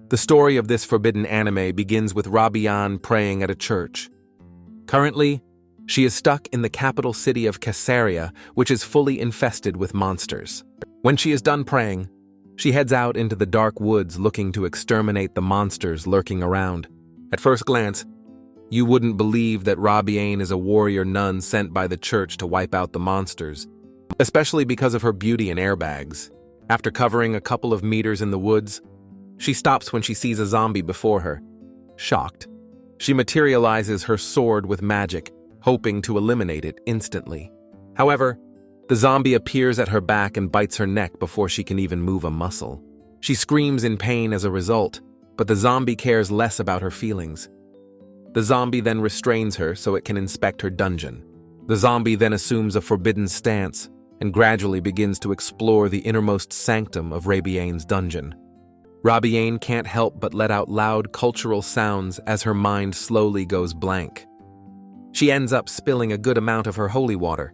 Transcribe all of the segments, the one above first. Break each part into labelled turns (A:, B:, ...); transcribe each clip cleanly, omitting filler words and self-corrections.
A: The story of this forbidden anime begins with Rabian praying at a church. Currently, she is stuck in the capital city of Caesarea, which is fully infested with monsters. When she is done praying, she heads out into the dark woods looking to exterminate the monsters lurking around. At first glance, you wouldn't believe that Rabian is a warrior nun sent by the church to wipe out the monsters, especially because of her beauty and airbags. After covering a couple of meters in the woods, she stops when she sees a zombie before her. Shocked, she materializes her sword with magic, hoping to eliminate it instantly. However, the zombie appears at her back and bites her neck before she can even move a muscle. She screams in pain as a result, but the zombie cares less about her feelings. The zombie then restrains her so it can inspect her dungeon. The zombie then assumes a forbidden stance and gradually begins to explore the innermost sanctum of Rabian's dungeon. Rabian can't help but let out loud cultural sounds as her mind slowly goes blank. She ends up spilling a good amount of her holy water,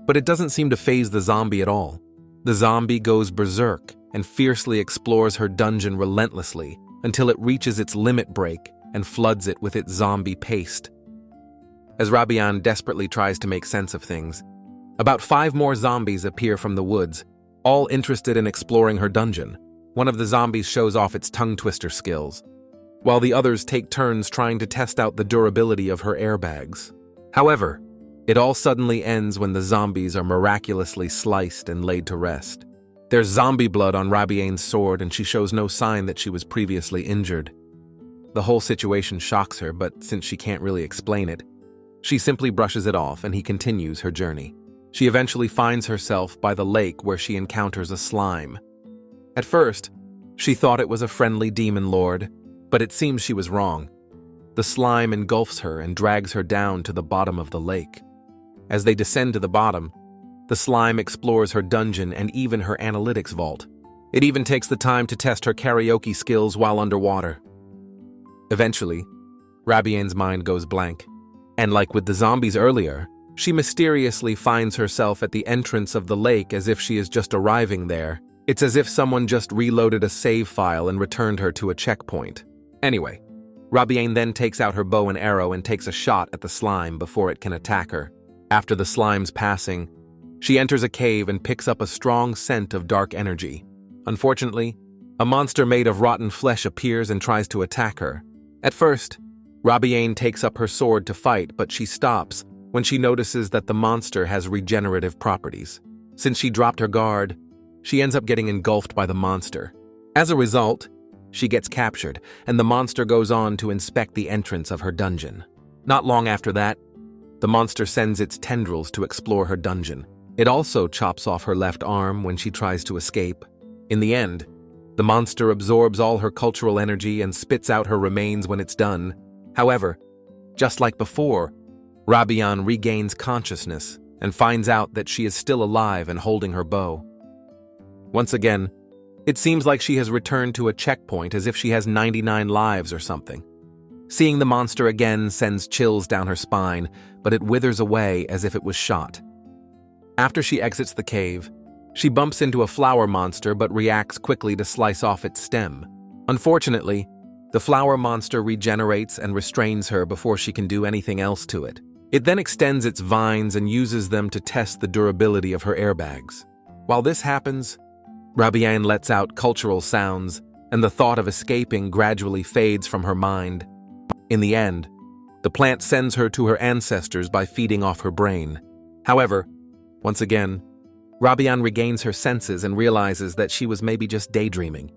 A: but it doesn't seem to faze the zombie at all. The zombie goes berserk and fiercely explores her dungeon relentlessly until it reaches its limit break and floods it with its zombie paste. As Rabian desperately tries to make sense of things, about 5 more zombies appear from the woods, all interested in exploring her dungeon. One of the zombies shows off its tongue twister skills, while the others take turns trying to test out the durability of her airbags. However, it all suddenly ends when the zombies are miraculously sliced and laid to rest. There's zombie blood on Rabian's sword and she shows no sign that she was previously injured. The whole situation shocks her, but since she can't really explain it, she simply brushes it off and he continues her journey. She eventually finds herself by the lake where she encounters a slime. At first, she thought it was a friendly demon lord, but it seems she was wrong. The slime engulfs her and drags her down to the bottom of the lake. As they descend to the bottom, the slime explores her dungeon and even her analytics vault. It even takes the time to test her karaoke skills while underwater. Eventually, Rabian's mind goes blank, and like with the zombies earlier, she mysteriously finds herself at the entrance of the lake as if she is just arriving there. It's as if someone just reloaded a save file and returned her to a checkpoint. Anyway, Rabian then takes out her bow and arrow and takes a shot at the slime before it can attack her. After the slime's passing, she enters a cave and picks up a strong scent of dark energy. Unfortunately, a monster made of rotten flesh appears and tries to attack her. At first, Rabian takes up her sword to fight, but she stops when she notices that the monster has regenerative properties. Since she dropped her guard, she ends up getting engulfed by the monster. As a result, she gets captured, and the monster goes on to inspect the entrance of her dungeon. Not long after that, the monster sends its tendrils to explore her dungeon. It also chops off her left arm when she tries to escape. In the end, the monster absorbs all her cultural energy and spits out her remains when it's done. However, just like before, Rabian regains consciousness and finds out that she is still alive and holding her bow. Once again, it seems like she has returned to a checkpoint as if she has 99 lives or something. Seeing the monster again sends chills down her spine, but it withers away as if it was shot. After she exits the cave, she bumps into a flower monster but reacts quickly to slice off its stem. Unfortunately, the flower monster regenerates and restrains her before she can do anything else to it. It then extends its vines and uses them to test the durability of her airbags. While this happens, Rabian lets out cultural sounds, and the thought of escaping gradually fades from her mind. In the end, the plant sends her to her ancestors by feeding off her brain. However, once again, Rabian regains her senses and realizes that she was maybe just daydreaming.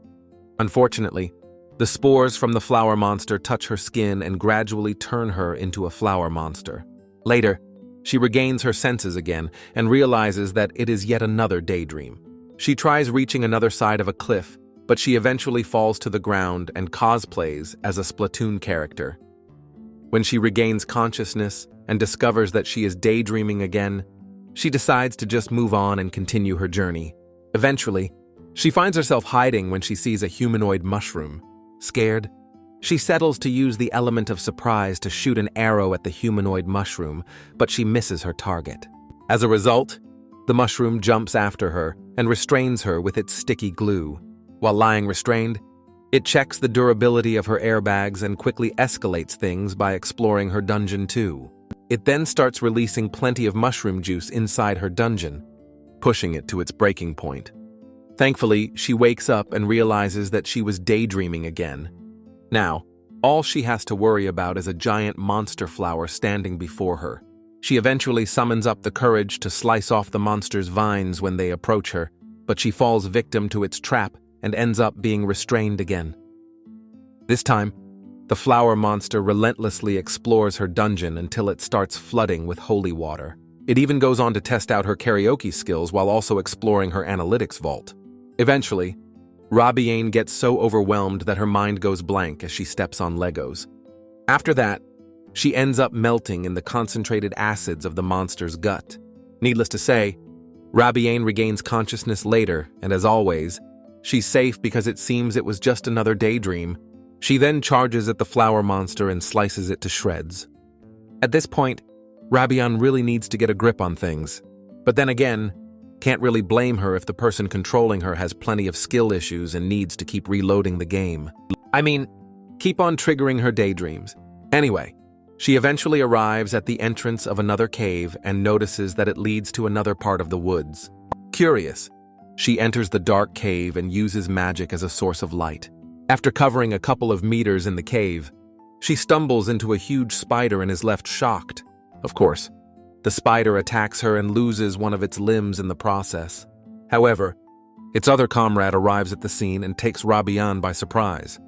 A: Unfortunately, the spores from the flower monster touch her skin and gradually turn her into a flower monster. Later, she regains her senses again and realizes that it is yet another daydream. She tries reaching another side of a cliff, but she eventually falls to the ground and cosplays as a Splatoon character. When she regains consciousness and discovers that she is daydreaming again, she decides to just move on and continue her journey. Eventually, she finds herself hiding when she sees a humanoid mushroom. Scared, she settles to use the element of surprise to shoot an arrow at the humanoid mushroom, but she misses her target. As a result, the mushroom jumps after her and restrains her with its sticky glue. While lying restrained, It checks the durability of her airbags and quickly escalates things by exploring her dungeon too. It then starts releasing plenty of mushroom juice inside her dungeon, pushing it to its breaking point. Thankfully, she wakes up and realizes that she was daydreaming again. Now, all she has to worry about is a giant monster flower standing before her. She eventually summons up the courage to slice off the monster's vines when they approach her, but she falls victim to its trap and ends up being restrained again. This time, the flower monster relentlessly explores her dungeon until it starts flooding with holy water. It even goes on to test out her karaoke skills while also exploring her analytics vault. Eventually, Rabiane gets so overwhelmed that her mind goes blank as she steps on Legos. After that, she ends up melting in the concentrated acids of the monster's gut. Needless to say, Rabiane regains consciousness later, and as always, she's safe because it seems it was just another daydream. She then charges at the flower monster and slices it to shreds. At this point, Rabiane really needs to get a grip on things. But then again, can't really blame her if the person controlling her has plenty of skill issues and needs to keep reloading the game. I mean, keep on triggering her daydreams. Anyway, she eventually arrives at the entrance of another cave and notices that it leads to another part of the woods. Curious, she enters the dark cave and uses magic as a source of light. After covering a couple of meters in the cave, she stumbles into a huge spider and is left shocked. Of course, the spider attacks her and loses one of its limbs in the process. However, its other comrade arrives at the scene and takes Rabiane by surprise.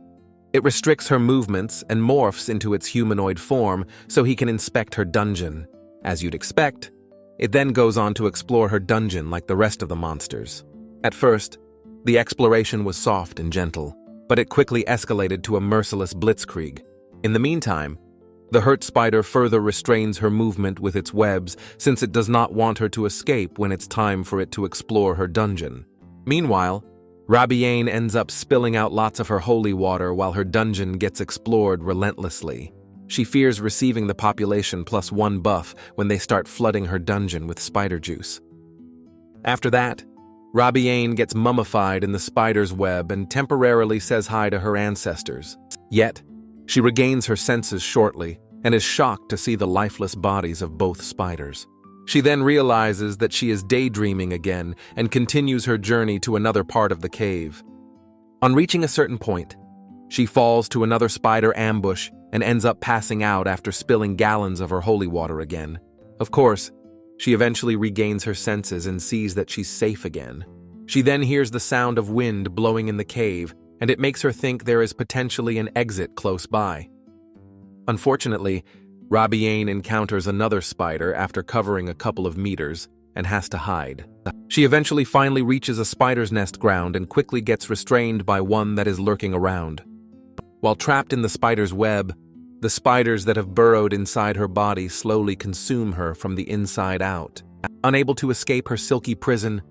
A: It restricts her movements and morphs into its humanoid form so he can inspect her dungeon. As you'd expect, it then goes on to explore her dungeon like the rest of the monsters. At first, the exploration was soft and gentle, but it quickly escalated to a merciless blitzkrieg. In the meantime, the hurt spider further restrains her movement with its webs since it does not want her to escape when it's time for it to explore her dungeon. Meanwhile, Rabiane ends up spilling out lots of her holy water while her dungeon gets explored relentlessly. She fears receiving the population +1 buff when they start flooding her dungeon with spider juice. After that, Rabiane gets mummified in the spider's web and temporarily says hi to her ancestors. Yet, she regains her senses shortly and is shocked to see the lifeless bodies of both spiders. She then realizes that she is daydreaming again and continues her journey to another part of the cave. On reaching a certain point, she falls to another spider ambush and ends up passing out after spilling gallons of her holy water again. Of course, she eventually regains her senses and sees that she's safe again. She then hears the sound of wind blowing in the cave, and it makes her think there is potentially an exit close by. Unfortunately, Rabiane encounters another spider after covering a couple of meters and has to hide. She eventually finally reaches a spider's nest ground and quickly gets restrained by one that is lurking around. While trapped in the spider's web, the spiders that have burrowed inside her body slowly consume her from the inside out. Unable to escape her silky prison,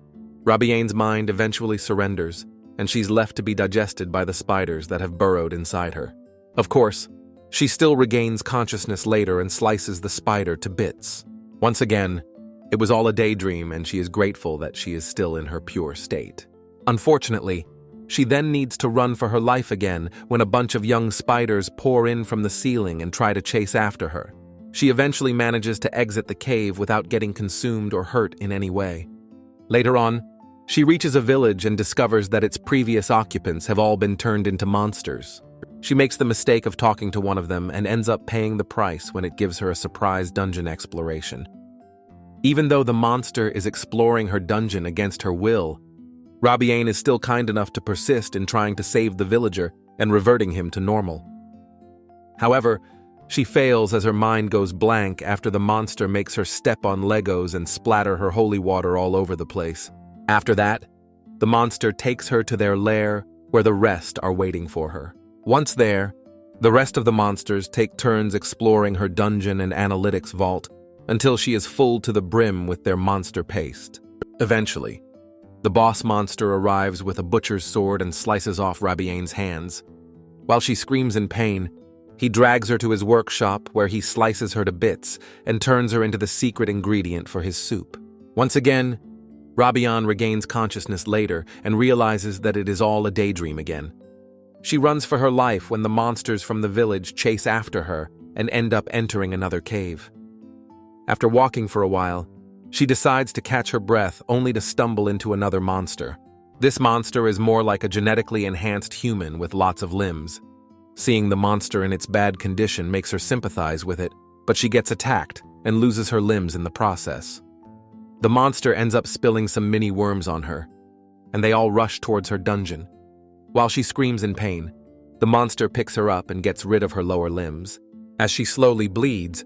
A: Rabiane's mind eventually surrenders, and she's left to be digested by the spiders that have burrowed inside her. Of course, she still regains consciousness later and slices the spider to bits. Once again, it was all a daydream, and she is grateful that she is still in her pure state. Unfortunately, she then needs to run for her life again when a bunch of young spiders pour in from the ceiling and try to chase after her. She eventually manages to exit the cave without getting consumed or hurt in any way. Later on, she reaches a village and discovers that its previous occupants have all been turned into monsters. She makes the mistake of talking to one of them and ends up paying the price when it gives her a surprise dungeon exploration. Even though the monster is exploring her dungeon against her will, Rabiane is still kind enough to persist in trying to save the villager and reverting him to normal. However, she fails as her mind goes blank after the monster makes her step on Legos and splatter her holy water all over the place. After that, the monster takes her to their lair where the rest are waiting for her. Once there, the rest of the monsters take turns exploring her dungeon and analytics vault until she is full to the brim with their monster paste. Eventually, the boss monster arrives with a butcher's sword and slices off Rabiane's hands. While she screams in pain, he drags her to his workshop where he slices her to bits and turns her into the secret ingredient for his soup. Once again, Rabiane regains consciousness later and realizes that it is all a daydream again. She runs for her life when the monsters from the village chase after her and end up entering another cave. After walking for a while, she decides to catch her breath only to stumble into another monster. This monster is more like a genetically enhanced human with lots of limbs. Seeing the monster in its bad condition makes her sympathize with it, but she gets attacked and loses her limbs in the process. The monster ends up spilling some mini worms on her, and they all rush towards her dungeon. While she screams in pain, the monster picks her up and gets rid of her lower limbs. As she slowly bleeds,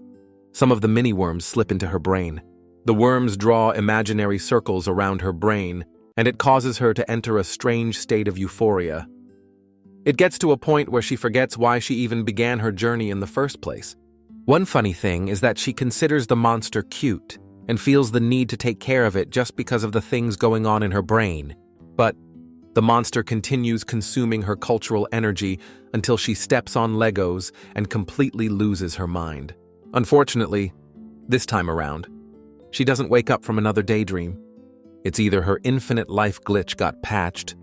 A: some of the mini worms slip into her brain. The worms draw imaginary circles around her brain, and it causes her to enter a strange state of euphoria. It gets to a point where she forgets why she even began her journey in the first place. One funny thing is that she considers the monster cute and feels the need to take care of it just because of the things going on in her brain. But the monster continues consuming her cultural energy until she steps on Legos and completely loses her mind. Unfortunately, this time around, she doesn't wake up from another daydream. It's either her infinite life glitch got patched,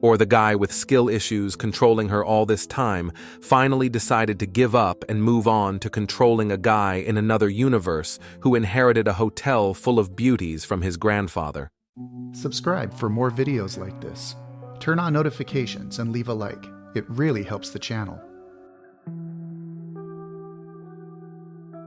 A: or the guy with skill issues controlling her all this time finally decided to give up and move on to controlling a guy in another universe who inherited a hotel full of beauties from his grandfather.
B: Subscribe for more videos like this. Turn on notifications and leave a like. It really helps the channel.